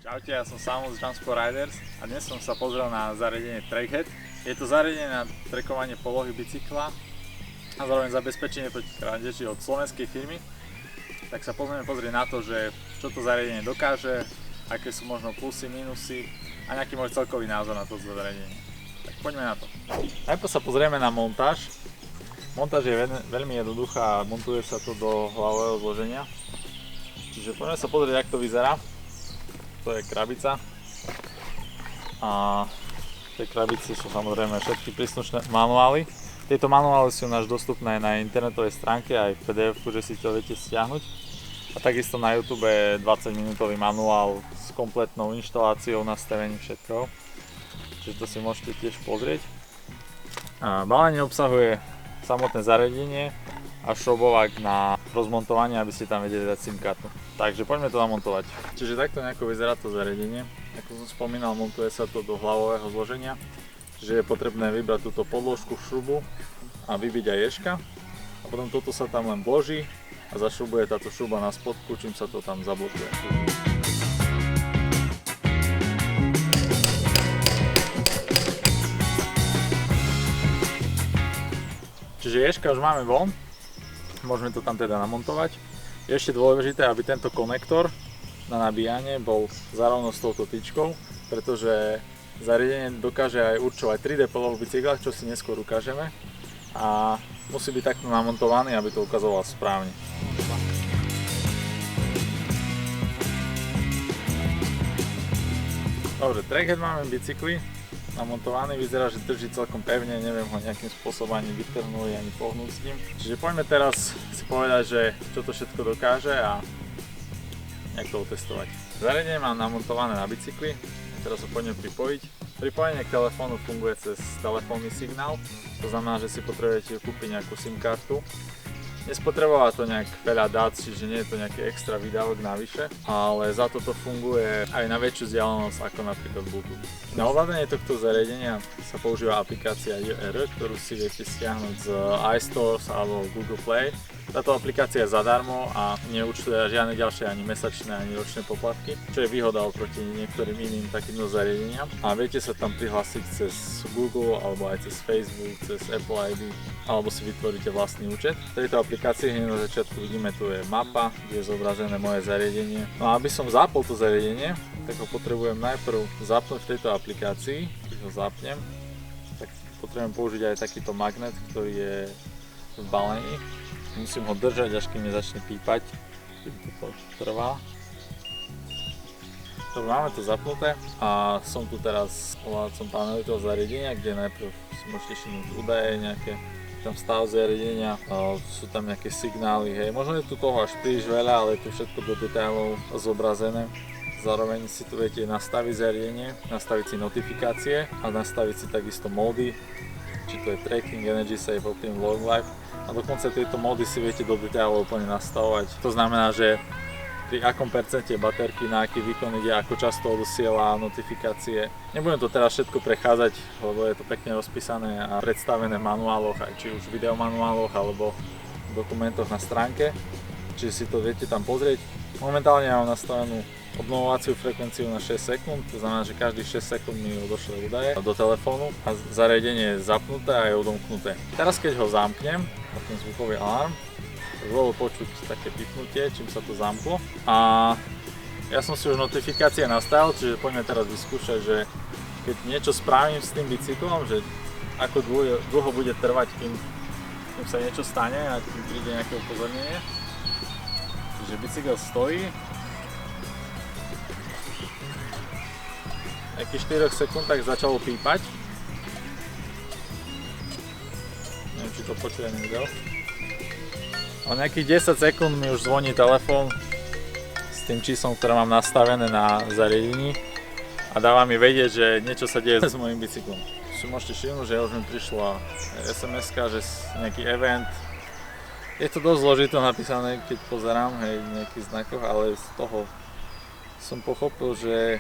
Čaute, ja som Samo z Jumpsport Riders a dnes som sa pozrel na zariadenie Trackhead. Je to zariadenie na trackovanie polohy bicykla a zároveň zabezpečenie proti krádeži od slovenskej firmy. Tak sa pozrieme pozrieť na to, že čo to zariadenie dokáže, aké sú možno plusy, minusy a nejaký môj celkový názor na to zariadenie. Tak poďme na to. Najprv sa pozrieme na montáž. Montáž je veľmi jednoduchá a montuje sa to do hlavového zloženia. Čiže poďme sa pozrieť, jak to vyzerá. To je krabica a v tej krabici sú samozrejme všetky príslušné manuály. Tieto manuály sú náš dostupné na internetovej stránke aj v PDF, že si to viete stiahnuť. A takisto na YouTube 20-minútový manuál s kompletnou inštaláciou, nastavením všetkého. Čiže to si môžete tiež pozrieť. A balenie obsahuje samotné zariadenie a šrobovák na rozmontovanie, aby ste tam vedeli dať SIM kartu. Takže poďme to namontovať. Čiže takto nejako vyzerá to zariadenie. Ako som spomínal, montuje sa to do hlavového zloženia. Čiže je potrebné vybrať túto podložku, šrubu a vybiť aj ježka. A potom toto sa tam len vloží a zašrubuje táto šruba na spodku, čím sa to tam zablokuje. Čiže ježka už máme von. Môžeme to tam teda namontovať. Je ešte dôležité, aby tento konektor na nabíjanie bol zarovno s touto tyčkou, pretože zariadenie dokáže aj určovať 3D polohu v bicyklách, čo si neskôr ukážeme. A musí byť takto namontovaný, aby to ukazoval správne. Dobre, trackhead máme v bicykli namontovaný, vyzerá, že drží celkom pevne, neviem ho nejakým spôsobom ani vytrhnúť, ani pohnúť s ním. Čiže poďme teraz si povedať, že čo to všetko dokáže a nejak to otestovať. Zariadenie mám namontované na bicykli, teraz ho poďme pripojiť. Pripojenie k telefónu funguje cez telefónny signál, to znamená, že si potrebujete kúpiť nejakú SIM kartu. Nespotrebovala to nejak veľa dát, čiže nie je to nejaký extra výdavok navyše, ale za to funguje aj na väčšiu vzdialenosť ako napríklad Bluetooth. Na ovládanie tohto zariadenia sa používa aplikácia JR, ktorú si viete stiahnuť z iStores alebo Google Play. Táto aplikácia je zadarmo a neúčtuje žiadne ďalšie ani mesačné, ani ročné poplatky, čo je výhoda oproti niektorým iným takýmto zariadeniam. A viete sa tam prihlásiť cez Google alebo aj cez Facebook, cez Apple ID, alebo si vytvoríte vlastný účet. V tejto aplikácii hneď na začiatku vidíme, tu je mapa, kde je zobrazené moje zariadenie. No a aby som zapol to zariadenie, tak ho potrebujem najprv zapnúť v tejto aplikácii. Keď ho zapnem, tak potrebujem použiť aj takýto magnet, ktorý je v balení. Musím ho držať, až kým nezačne pípať, kým to trvá. Dobre, máme to zapnuté a som tu teraz v ovládacom paneli toho zariadenia, kde najprv si môžete všimnúť údaje, nejaké tam stav zariadenia, sú tam nejaké signály, hej. Možno je tu toho až príliš veľa, ale je tu všetko do detailov zobrazené. Zároveň si tu viete nastaviť zariadenie, nastaviť si notifikácie a nastaviť si takisto módy, či to je tracking, energy save, optimum long life. A dokonca tieto módy si viete do detailov úplne nastavovať. To znamená, že pri akom percente baterky, na aký výkon ide, ako často odosiela notifikácie. Nebudem to teraz všetko prechádzať, lebo je to pekne rozpísané a predstavené v manuáloch, aj či už v videomanuáloch alebo v dokumentoch na stránke. Čiže si to viete tam pozrieť. Momentálne mám nastavenú obnovovaciu frekvenciu na 6 sekúnd, to znamená, že každých 6 sekúnd mi odošle údaje do telefónu a zariadenie je zapnuté a je odomknuté. Teraz keď ho zamknem, ten zvukový alarm, tak bolo počuť také pipnutie, čím sa to zamklo. A ja som si už notifikácie nastavil, čiže poďme teraz vyskúšať, že keď niečo spravím s tým bicyklom, že ako dlho bude trvať, kým sa niečo stane a kým príde nejaké upozornenie. Čiže bicykel stojí. Nejakých 4 sekúndach začalo pípať. Neviem, či to počuje niekto. O nejakých 10 sekúnd mi už zvoní telefón s tým číslom, ktoré mám nastavené na zariadení a dáva mi vedieť, že niečo sa deje s mojím bicyklom. Si môžete všimnúť, že už mi prišla SMS-ka, že nejaký event. Je to dosť zložito napísané, keď pozerám, hej, v nejakých znakoch, ale z toho som pochopil, že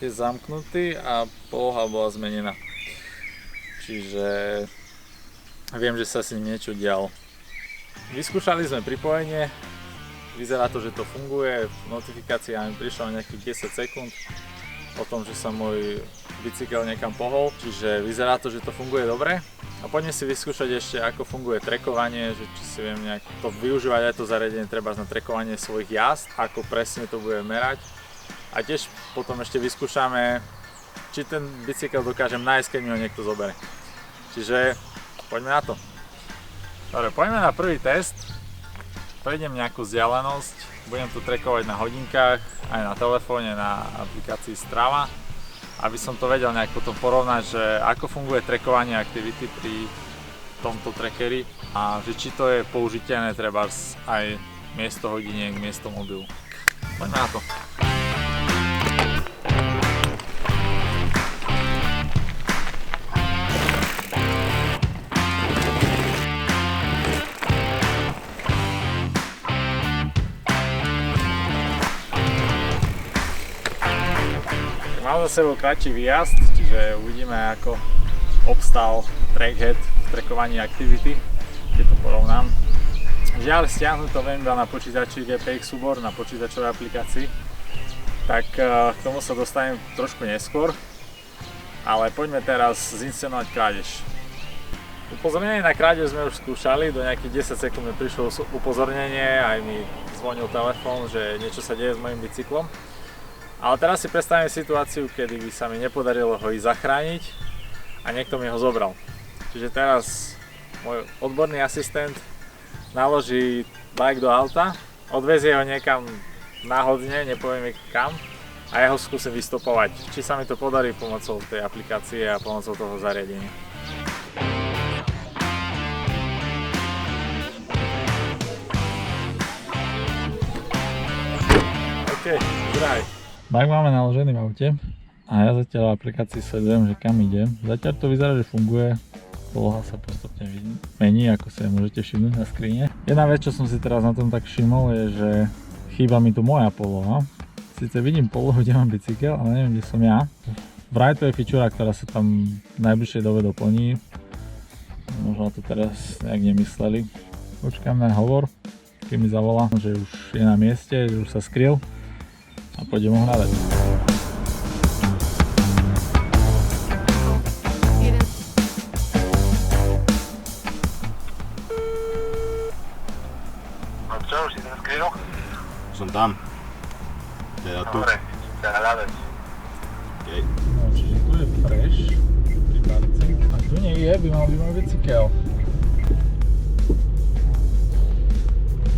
je zamknutý a poloha bola zmenená. Čiže viem, že sa s ním niečo dialo. Vyskúšali sme pripojenie, vyzerá to, že to funguje, notifikácia mi prišla nejakých 10 sekúnd o tom, že sa môj bicykel niekam pohol, čiže vyzerá to, že to funguje dobre. A poďme si vyskúšať ešte, ako funguje trackovanie, že či si viem nejak to využívať aj to zariadenie treba na trackovanie svojich jazd, ako presne to bude merať. A tiež potom ešte vyskúšame, či ten bicykel dokážem nájsť, keď mi ho niekto zoberie. Čiže poďme na to. Dobre, poďme na prvý test. Prejdem nejakú vzdialenosť, budem to trackovať na hodinkách, aj na telefóne, na aplikácii Strava, aby som to vedel nejak potom porovnať, že ako funguje trackovanie aktivity pri tomto trackeri a že či to je použiteľné trebárs aj miesto hodiniek, miesto mobilu. Poďme na to. Mám za sebou kratší výjazd, čiže uvidíme, ako obstál trackhead v trackovaní aktivity, keď to porovnám. Žiaľ, stiahnuť to viem iba na počítači GPX súbor, na počítačovej aplikácii, tak k tomu sa dostanem trošku neskôr, ale poďme teraz zinscenovať krádež. Upozornenie na krádež sme už skúšali, do nejakých 10 sekúnd mi prišlo upozornenie, aj mi zvonil telefón, že niečo sa deje s mojím bicyklom. Ale teraz si predstavím situáciu, kedy by sa mi nepodarilo ho ísť zachrániť a niekto mi ho zobral. Čiže teraz môj odborný asistent naloží bike do auta, odvezie ho niekam náhodne, nepoviem mi kam, a ja ho skúsim vystopovať. Či sa mi to podarí pomocou tej aplikácie a pomocou toho zariadenia. OK, zdravý. Bike máme naložený v aute a ja zatiaľ v aplikácii sledujem, že kam idem. Zatiaľ to vyzerá, že funguje. Poloha sa postupne mení, ako sa môžete všimnúť na skrine. Jedna vec, čo som si teraz na tom tak všimol, je, že chýba mi tu moja poloha. Sice vidím polohu, kde mám bicykel, ale neviem, kde som ja. Vraj to je fičúra, ktorá sa tam v najbližšej dobe doplní. Možno to teraz nejak nemysleli. Počkám na hovor, keď mi zavolá, že už je na mieste, že už sa skryl. A pôjdem ho hľadať. No čo, už si ten skryl? Som tam. Teda tu. Dobre, sa hľadať. Okay. No, čiže tu je fresh pri parce. A tu niekde by mal byť môj bicykel.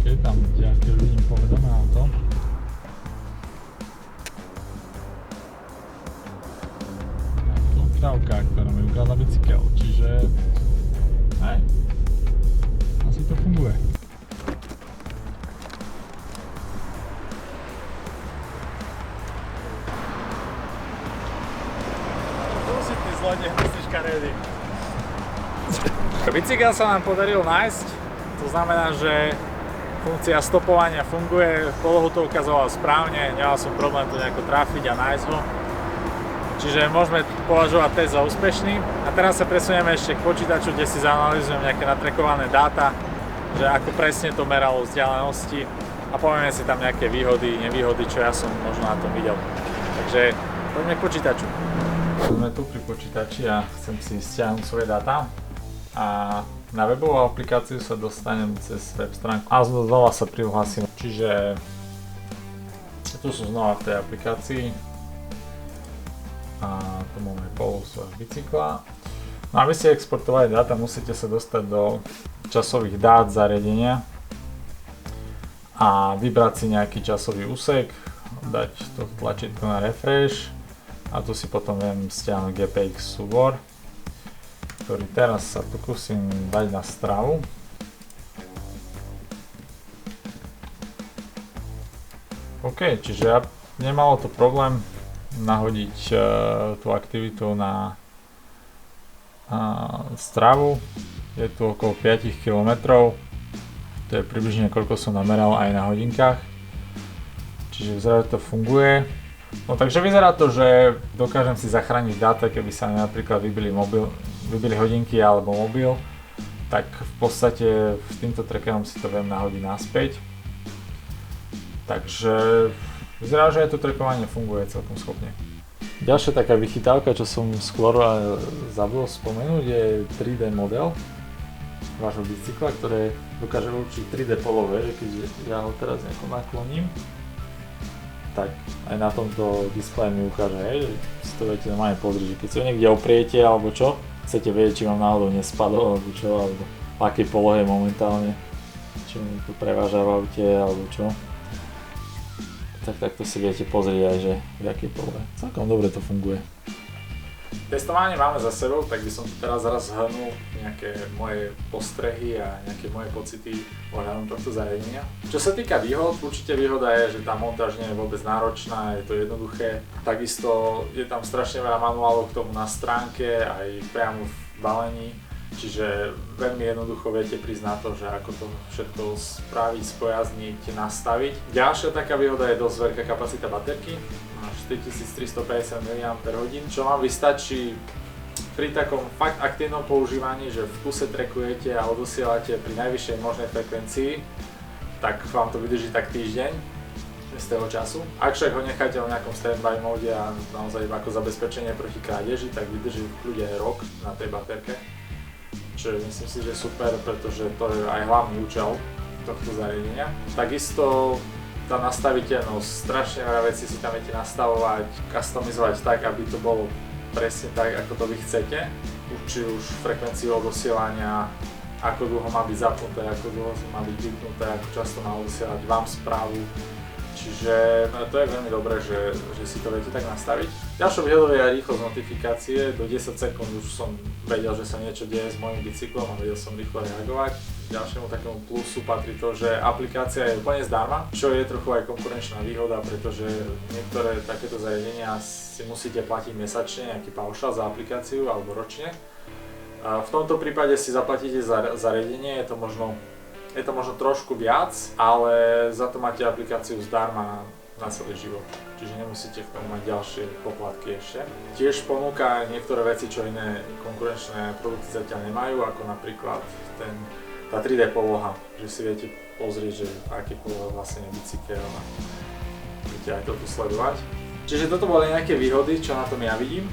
Je tam, keď už vidím povedomé auto. Krávka, ktorá mi ukradla bicykel, čiže aj, asi to funguje. Tu si ty zlodej, myslíš karedy. Bicykel sa nám podarilo nájsť, to znamená, že funkcia stopovania funguje, polohu to ukazoval správne, nemal som problém to nejako trafiť a nájsť ho. Čiže môžeme považovať test za úspešný. A teraz sa presunieme ešte k počítaču, kde si zanalýzujem nejaké natrekované dáta, že ako presne to meralo vzdialenosti a povieme si tam nejaké výhody, nevýhody, čo ja som možno na tom videl. Takže poďme k počítaču. Sme tu pri počítači a chcem si stiahnuť svoje dáta a na webovú aplikáciu sa dostanem cez web stránku a znova sa prihlásim. Čiže tu som znova v tej aplikácii. A tu máme polohu svojho bicykla. No a aby ste exportovali dáta, musíte sa dostať do časových dát zariadenia a vybrať si nejaký časový úsek, dať to tlačítko na refresh a tu si potom viem stiahnuť GPX súbor, ktorý teraz sa pokúsim dať na Stravu. OK, čiže nemalo to problém nahodiť tú aktivitu na Stravu. Je tu okolo 5 km, to je približne koľko som nameral aj na hodinkách, čiže vyzerá, že to funguje. No takže vyzerá to, že dokážem si zachrániť dáta, keby sa mi napríklad vybili hodinky alebo mobil, tak v podstate s týmto trackerom si to viem nahodiť naspäť. Takže vyzerá, že to trackovanie funguje celkom schopne. Ďalšia taká vychytávka, čo som skôr zabudol spomenúť, je 3D model vášho bicykla, ktoré dokáže určiť 3D polohe, že keď ja ho teraz nejako nakloním, tak aj na tomto displeji mi ukáže, že si to viete normálne pozrieť, že keď sa niekde opriete alebo čo, chcete vedieť, či vám náhodou nespadol alebo čo, alebo v akej polohe momentálne, či mi to preváža v aute alebo čo. Tak takto si viete pozrieť aj, že v akej polohe. Celkom dobre to funguje. Testovanie máme za sebou, tak by som tu teraz zhrnul nejaké moje postrehy a nejaké moje pocity ohľadom tohto zariadenia. Čo sa týka výhod, určite výhoda je, že tá montáž nie je vôbec náročná, je to jednoduché. Takisto je tam strašne veľa manuálov k tomu na stránke, aj priamo v balení. Čiže veľmi jednoducho viete prísť na to, že ako to všetko spraviť, spojazniť, nastaviť. Ďalšia taká výhoda je dosť veľká kapacita baterky, až 4350 mAh, čo vám vystačí pri takom fakt aktívnom používaní, že v kuse trackujete a odosielate pri najvyššej možnej frekvencii, tak vám to vydrží tak týždeň z toho času. Ak však ho necháte v nejakom standby móde a naozaj ako zabezpečenie proti krádeži, tak vydrží v kľude rok na tej baterke. Čo myslím si, že super, pretože to je aj hlavný účel tohto zariadenia. Takisto tá nastaviteľnosť, strašne veľa vecí si tam viete nastavovať, customizovať tak, aby to bolo presne tak, ako to vy chcete. Či už frekvenciu odosielania, ako dlho má byť zapnuté, ako dlho má byť vypnuté, ako často má odosielať vám správu. Čiže to je veľmi dobré, že si to viete tak nastaviť. Ďalšou výhodou je aj rýchlosť notifikácie. Do 10 sekúnd už som vedel, že sa niečo deje s mojím bicyklom a vedel som rýchlo reagovať. Ďalšiemu takému plusu patrí to, že aplikácia je úplne zdarma, čo je trochu aj konkurenčná výhoda, pretože niektoré takéto zariadenia si musíte platiť mesačne, nejaký paušál za aplikáciu alebo ročne. V tomto prípade si zaplatíte za zariadenie, je to možno trošku viac, ale za to máte aplikáciu zdarma na celý život. Čiže nemusíte k tomu mať ďalšie poplatky ešte. Tiež ponúka niektoré veci, čo iné konkurenčné produkty zatiaľ nemajú, ako napríklad tá 3D poloha, že si viete pozrieť, že aké poloha vlastne je bicykel a viete aj to tu sledovať. Čiže toto boli nejaké výhody, čo na tom ja vidím.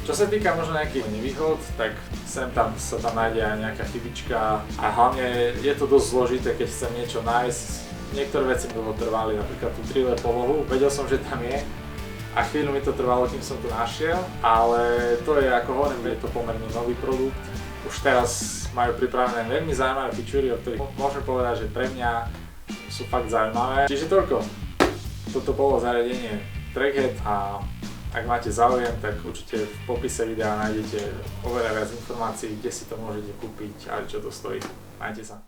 Čo sa týka možno nejakých nevýhod, tak sem tam sa tam nájde aj nejaká chybička a hlavne je to dosť zložité, keď chcem niečo nájsť. Niektoré veci mi dlho trvali, napríklad tú 3D polohu, vedel som, že tam je a chvíľu mi to trvalo, kým som to našiel, ale to je, ako hovorím, je to pomerne nový produkt. Už teraz majú pripravené veľmi zaujímavé featurey, o ktorých môžem povedať, že pre mňa sú fakt zaujímavé. Čiže toľko. Toto bolo zariadenie Trackhead a ak máte záujem, tak určite v popise videa nájdete oveľa viac informácií, kde si to môžete kúpiť a čo to stojí. Majte sa.